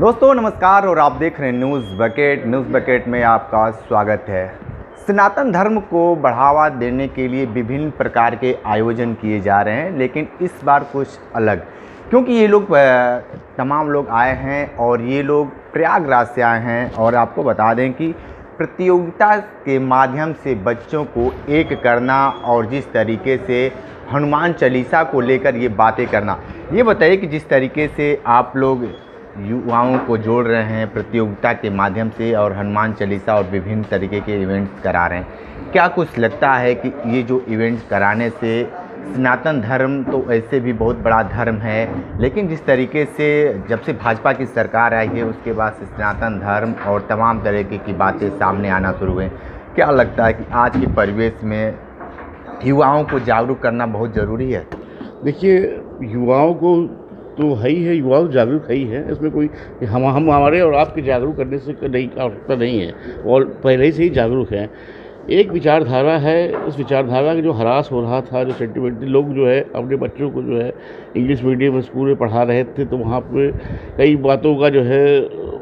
दोस्तों नमस्कार और आप देख रहे हैं न्यूज़ बकेट में आपका स्वागत है। सनातन धर्म को बढ़ावा देने के लिए विभिन्न प्रकार के आयोजन किए जा रहे हैं, लेकिन इस बार कुछ अलग, क्योंकि ये लोग तमाम लोग आए हैं और ये लोग प्रयागराज से आए हैं। और आपको बता दें कि प्रतियोगिता के माध्यम से बच्चों को एक करना और जिस तरीके से हनुमान चालीसा को लेकर ये बातें करना, ये बताइए कि जिस तरीके से आप लोग युवाओं को जोड़ रहे हैं प्रतियोगिता के माध्यम से और हनुमान चालीसा और विभिन्न तरीके के इवेंट्स करा रहे हैं, क्या कुछ लगता है कि ये जो इवेंट्स कराने से सनातन धर्म तो ऐसे भी बहुत बड़ा धर्म है, लेकिन जिस तरीके से जब से भाजपा की सरकार आई है उसके बाद से सनातन धर्म और तमाम तरीके की बातें सामने आना शुरू हुए, क्या लगता है कि आज के परिवेश में युवाओं को जागरूक करना बहुत ज़रूरी है? देखिए, युवाओं को तो है ही है, युवा जागरूक है ही है, इसमें कोई हम हमारे और आपके जागरूक करने से नहीं आवश्यकता नहीं है, और पहले से ही जागरूक हैं। एक विचारधारा है, इस विचारधारा का जो ह्रास हो रहा था, जो सेंटिमेंटली लोग जो है अपने बच्चों को जो है इंग्लिश मीडियम स्कूल में पढ़ा रहे थे, तो वहाँ पे कई बातों का जो है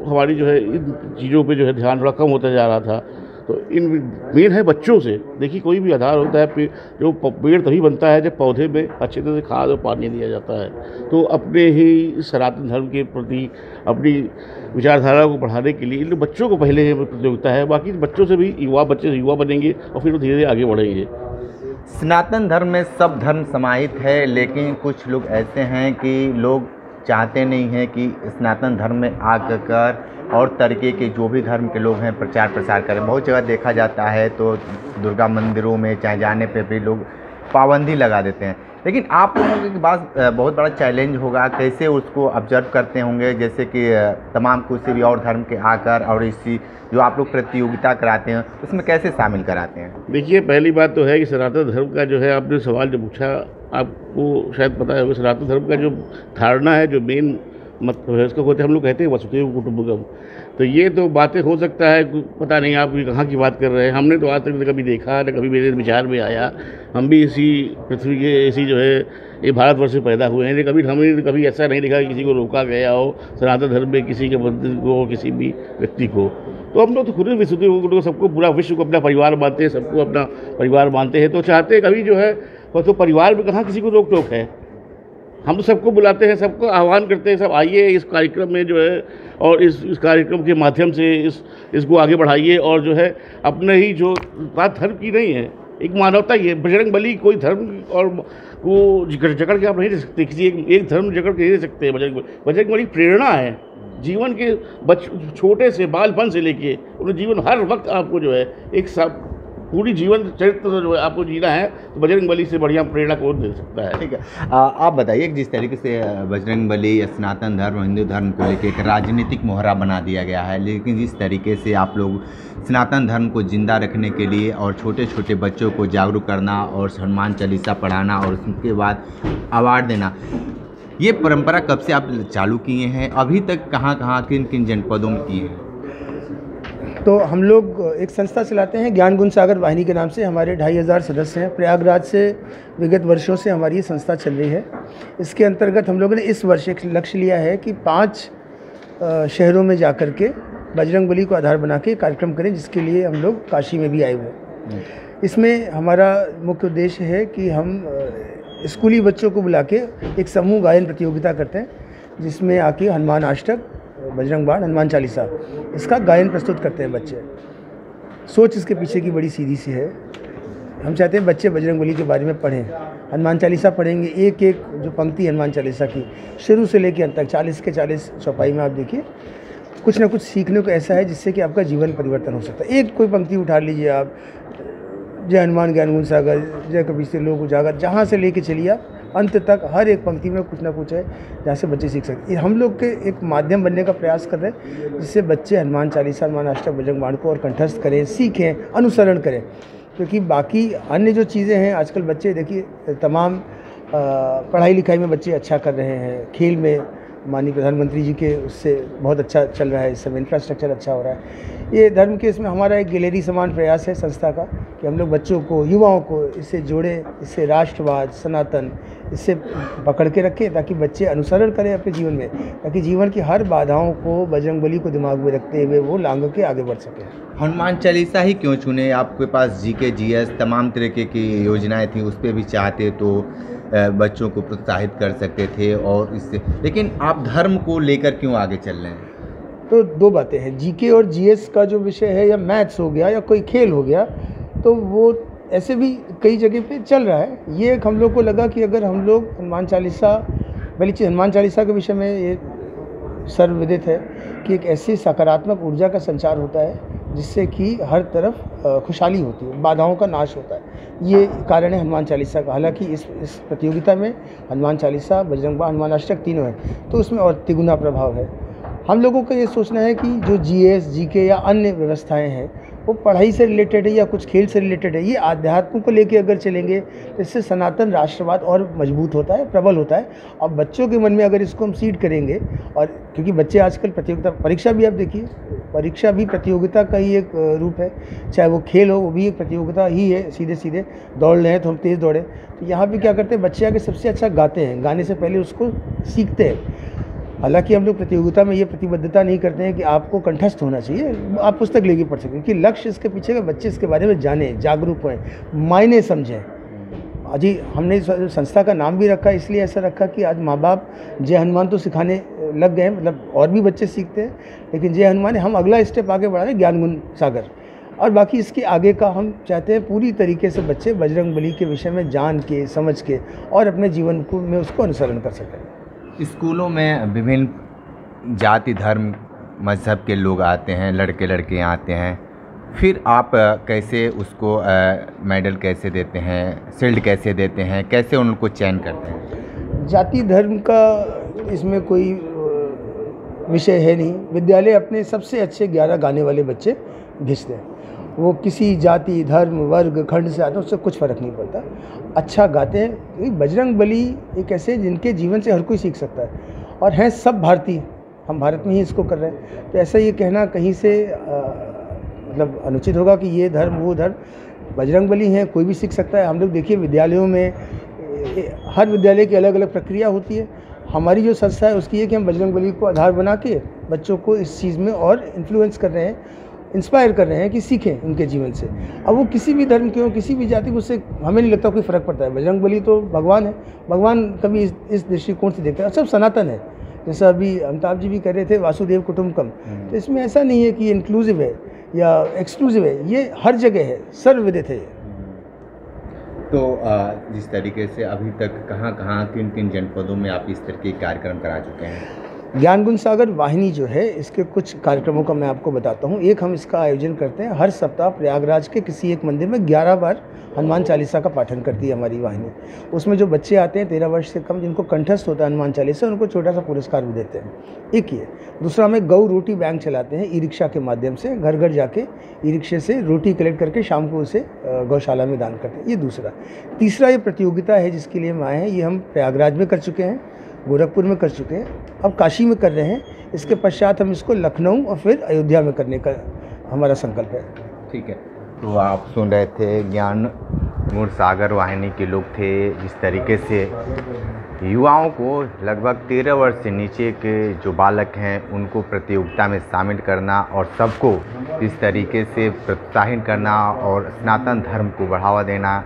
हमारी जो है इन चीज़ों पे जो है ध्यान थोड़ा कम होता जा रहा था। तो इन मेन है बच्चों से। देखिए, कोई भी आधार होता है जो पेड़ तभी बनता है जब पौधे में अच्छे तरह से खाद और पानी दिया जाता है। तो अपने ही सनातन धर्म के प्रति अपनी विचारधारा को बढ़ाने के लिए इन बच्चों को पहले प्रतियोगिता है, बाकी बच्चों से भी बच्चे से युवा बनेंगे और फिर वो धीरे धीरे आगे बढ़ेंगे। सनातन धर्म में सब धर्म समाहित है, लेकिन कुछ लोग ऐसे हैं कि लोग चाहते नहीं हैं कि सनातन धर्म में आकर और तरीके के जो भी धर्म के लोग हैं प्रचार प्रसार करें। बहुत जगह देखा जाता है तो दुर्गा मंदिरों में चाहे जाने पे भी लोग पाबंदी लगा देते हैं, लेकिन आप लोगों के पास बहुत बड़ा चैलेंज होगा, कैसे उसको ऑब्जर्व करते होंगे, जैसे कि तमाम किसी भी और धर्म के आकर और इसी जो आप लोग प्रतियोगिता कराते हैं उसमें कैसे शामिल कराते हैं? देखिए, पहली बात तो है कि सनातन धर्म का जो है आपने सवाल जो पूछा, आपको शायद पता है, सनातन धर्म का जो धारणा है, जो मेन मतलब है, उसको हम लोग कहते हैं वसुधैव कुटुंबकम। तो ये तो बातें हो सकता है, पता नहीं आप कहाँ की बात कर रहे हैं। हमने तो आज तक न कभी देखा, न कभी मेरे विचार में आया। हम भी इसी पृथ्वी के ऐसी जो है ये भारतवर्ष से पैदा हुए हैं, लेकिन हमने कभी ऐसा नहीं देखा कि किसी को रोका गया हो सनातन धर्म में, किसी के मंदिर को, किसी भी व्यक्ति को। तो हम लोग तो खुद वसुधैव कुटुंबकम, सबको पूरा विश्व को अपना परिवार मानते हैं, सबको अपना परिवार मानते हैं। तो चाहते कभी जो है तो परिवार में कहाँ किसी को रोक टोक है। हम तो सबको बुलाते हैं, सबको आह्वान करते हैं, सब आइए इस कार्यक्रम में जो है, और इस कार्यक्रम के माध्यम से इसको आगे बढ़ाइए। और जो है अपने ही जो बात धर्म की नहीं है, एक मानवता ही है। बजरंगबली कोई धर्म और को जकड़ के आप नहीं दे सकते, किसी एक धर्म जकड़ के नहीं दे सकते। बजरंगबली प्रेरणा है जीवन के, छोटे से बालपन से लेके उन्हें जीवन हर वक्त आपको जो है एक सब पूरी जीवन चरित्र जो है आपको जीना है, तो बजरंगबली से बढ़िया प्रेरणा कौन दे सकता है? ठीक है, आप बताइए जिस तरीके से बजरंगबली या सनातन धर्म, हिंदू धर्म को लेकर एक राजनीतिक मोहरा बना दिया गया है, लेकिन जिस तरीके से आप लोग सनातन धर्म को जिंदा रखने के लिए और छोटे छोटे बच्चों को जागरूक करना और हनुमान चालीसा पढ़ाना और उसके बाद अवार्ड देना, ये परंपरा कब से आप चालू किए हैं? अभी तक कहाँ कहाँ किन किन जनपदों में किए हैं? तो हम लोग एक संस्था चलाते हैं ज्ञान गुण सागर वाहिनी के नाम से। हमारे 2500 सदस्य हैं। प्रयागराज से विगत वर्षों से हमारी ये संस्था चल रही है। इसके अंतर्गत हम लोगों ने इस वर्ष एक लक्ष्य लिया है कि 5 शहरों में जाकर के बजरंगबली को आधार बना के कार्यक्रम करें, जिसके लिए हम लोग काशी में भी आए हुए हैं। इसमें हमारा मुख्य उद्देश्य है कि हम स्कूली बच्चों को बुला के एक समूह गायन प्रतियोगिता करते हैं, जिसमें आके हनुमान अष्टक, बजरंग बाण, हनुमान चालीसा, इसका गायन प्रस्तुत करते हैं बच्चे। सोच इसके पीछे की बड़ी सीधी सी है। हम चाहते हैं बच्चे बजरंगबली के बारे में पढ़ें, हनुमान चालीसा पढ़ेंगे, एक एक जो पंक्ति हनुमान चालीसा की शुरू से लेकर अंत तक 40 के 40 चौपाई में आप देखिए, कुछ ना कुछ सीखने को ऐसा है जिससे कि आपका जीवन परिवर्तन हो सकता है। एक कोई पंक्ति उठा लीजिए आप, जय हनुमान ज्ञान गुण सागर, जय कबीर से लोग उजागर, जहाँ से लेके चलिए आप अंत तक हर एक पंक्ति में कुछ ना कुछ है जहाँ से बच्चे सीख सकते हैं। हम लोग के एक माध्यम बनने का प्रयास कर रहे हैं, जिससे बच्चे हनुमान चालीसा, हनुमान अष्टक, बजरंग बाण को और कंठस्थ करें, सीखें, अनुसरण करें। क्योंकि बाकी अन्य जो चीज़ें हैं, आजकल बच्चे देखिए तमाम पढ़ाई लिखाई में बच्चे अच्छा कर रहे हैं, खेल में माननीय प्रधानमंत्री जी के उससे बहुत अच्छा चल रहा है, इस समय इंफ्रास्ट्रक्चर अच्छा हो रहा है। ये धर्म के इसमें हमारा एक गैलरी समान प्रयास है संस्था का कि हम लोग बच्चों को, युवाओं को इससे जोड़ें, इससे राष्ट्रवाद, सनातन, इससे पकड़ के रखें ताकि बच्चे अनुसरण करें अपने जीवन में, ताकि जीवन की हर बाधाओं को बजरंगबली को दिमाग में रखते हुए वो लांघ के आगे बढ़ सकें। हनुमान चालीसा ही क्यों चुने? आपके पास जीके, जीएस तमाम तरीके की योजनाएं थी, उस पर भी चाहते तो बच्चों को प्रोत्साहित कर सकते थे और इससे, लेकिन आप धर्म को लेकर क्यों आगे चल रहे हैं? तो दो बातें हैं, जीके और जीएस का जो विषय है या मैथ्स हो गया या कोई खेल हो गया, तो वो ऐसे भी कई जगह पे चल रहा है। ये एक हम लोग को लगा कि अगर हम लोग हनुमान चालीसा, पहली चीज़ हनुमान चालीसा के विषय में ये सर्वविदित है कि एक ऐसी सकारात्मक ऊर्जा का संचार होता है जिससे कि हर तरफ खुशहाली होती है, बाधाओं का नाश होता है। ये कारण है हनुमान चालीसा का। हालांकि इस प्रतियोगिता में हनुमान चालीसा, बजरंग बाण, हनुमान अष्टक तीनों हैं, तो उसमें और तिगुना प्रभाव है। हम लोगों का ये सोचना है कि जो जीएस, जीके या अन्य व्यवस्थाएं हैं वो पढ़ाई से रिलेटेड है या कुछ खेल से रिलेटेड है, ये आध्यात्म को लेके अगर चलेंगे तो इससे सनातन राष्ट्रवाद और मजबूत होता है, प्रबल होता है। और बच्चों के मन में अगर इसको हम सीड करेंगे, और क्योंकि बच्चे आजकल प्रतियोगिता, परीक्षा भी आप देखिए, परीक्षा भी प्रतियोगिता का ही एक रूप है, चाहे वो खेल हो वो भी एक प्रतियोगिता ही है। सीधे सीधे दौड़ रहे हैं तो हम तेज़ दौड़े, तो यहाँ भी क्या करते हैं, बच्चे आगे सबसे अच्छा गाते हैं, गाने से पहले उसको सीखते हैं। हालांकि हम लोग प्रतियोगिता में ये प्रतिबद्धता नहीं करते हैं कि आपको कंठस्थ होना चाहिए, आप पुस्तक लेके पढ़ सकते हैं, क्योंकि लक्ष्य इसके पीछे का बच्चे इसके बारे में जानें, जागरूक हों, मायने समझें। अजी हमने संस्था का नाम भी रखा इसलिए ऐसा रखा कि आज माँ बाप जय हनुमान तो सिखाने लग गए हैं, मतलब और भी बच्चे सीखते हैं, लेकिन जय हनुमान हम अगला स्टेप आगे बढ़ा रहे हैं, ज्ञान गुण सागर, और बाकी इसके आगे का हम चाहते हैं पूरी तरीके से बच्चे बजरंगबली के विषय में जान के, समझ के और अपने जीवन को में उसको अनुसरण कर सकें। स्कूलों में विभिन्न जाति, धर्म, मज़हब के लोग आते हैं, लड़के लड़कियाँ आते हैं, फिर आप कैसे उसको मेडल कैसे देते हैं, शील्ड कैसे देते हैं, कैसे उनको चयन करते हैं? जाति धर्म का इसमें कोई विषय है नहीं। विद्यालय अपने सबसे अच्छे 11 गाने वाले बच्चे भेजते हैं, वो किसी जाति, धर्म, वर्ग, खंड से आते हैं, उससे कुछ फ़र्क नहीं पड़ता, अच्छा गाते हैं। बजरंगबली एक ऐसे जिनके जीवन से हर कोई सीख सकता है, और हैं सब भारतीय, हम भारत में ही इसको कर रहे हैं, तो ऐसा ये कहना कहीं से मतलब अनुचित होगा कि ये धर्म वो धर्म। बजरंगबली हैं, कोई भी सीख सकता है। हम लोग देखिए विद्यालयों में हर विद्यालय की अलग अलग प्रक्रिया होती है। हमारी जो संस्था है उसकी ये कि हम बजरंगबली को आधार बना के बच्चों को इस चीज़ में और इन्फ्लुएंस कर रहे हैं, इंस्पायर कर रहे हैं कि सीखें उनके जीवन से। अब वो किसी भी धर्म के हो, किसी भी जाति को, उससे हमें नहीं लगता कोई फ़र्क पड़ता है। बजरंगबली तो भगवान है, भगवान कभी इस दृष्टिकोण से देखते हैं, सब सनातन है। जैसा अभी अमिताभ जी भी कह रहे थे वासुदेव कुटुंबकम, तो इसमें ऐसा नहीं है कि इंक्लूसिव है या एक्सक्लूसिव है, ये हर जगह है, सर्वविदित है। तो जिस तरीके से अभी तक कहाँ किन किन जनपदों में आप इस तरह के कार्यक्रम करा चुके हैं? ज्ञान गुण सागर वाहिनी जो है, इसके कुछ कार्यक्रमों का मैं आपको बताता हूँ। एक हम इसका आयोजन करते हैं हर सप्ताह, प्रयागराज के किसी एक मंदिर में 11 बार हनुमान चालीसा का पाठन करती है हमारी वाहिनी। उसमें जो बच्चे आते हैं 13 वर्ष से कम, जिनको कंठस्थ होता है हनुमान चालीसा, उनको छोटा सा पुरस्कार भी देते हैं। एक ये। दूसरा, हमें गौ रोटी बैंक चलाते हैं, ई रिक्शा के माध्यम से घर घर जाके ई रिक्शे से रोटी कलेक्ट करके शाम को उसे गौशाला में दान करते हैं। ये दूसरा। तीसरा, ये प्रतियोगिता है जिसके लिए हम आए हैं, ये हम प्रयागराज में कर चुके हैं, गोरखपुर में कर चुके हैं, अब काशी में कर रहे हैं। इसके पश्चात हम इसको लखनऊ और फिर अयोध्या में करने का हमारा संकल्प है। ठीक है, तो आप सुन रहे थे ज्ञान गुण सागर वाहिनी के लोग थे। जिस तरीके से युवाओं को, लगभग 13 वर्ष से नीचे के जो बालक हैं उनको प्रतियोगिता में शामिल करना और सबको इस तरीके से प्रोत्साहित करना और सनातन धर्म को बढ़ावा देना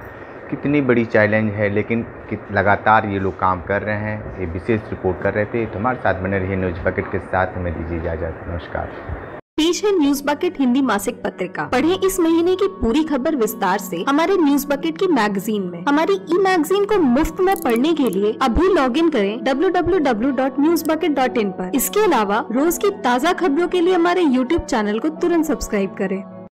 कितनी बड़ी चैलेंज है, लेकिन लगातार ये लोग काम कर रहे हैं। ये विशेष रिपोर्ट कर रहे थे। तो हमारे साथ बने रहिए न्यूज़ बकेट के साथ। हमें दीजिए इजाज़त। नमस्कार। पेश है न्यूज़ बकेट हिंदी मासिक पत्रिका। पढ़ें इस महीने की पूरी खबर विस्तार से हमारे न्यूज़ बकेट की मैगजीन में। हमारी ई मैगजीन को मुफ्त में पढ़ने के लिए अभी लॉगिन करें www.newsbucket.in पर। इसके अलावा रोज की ताज़ा खबरों के लिए हमारे YouTube चैनल को तुरंत सब्सक्राइब करें।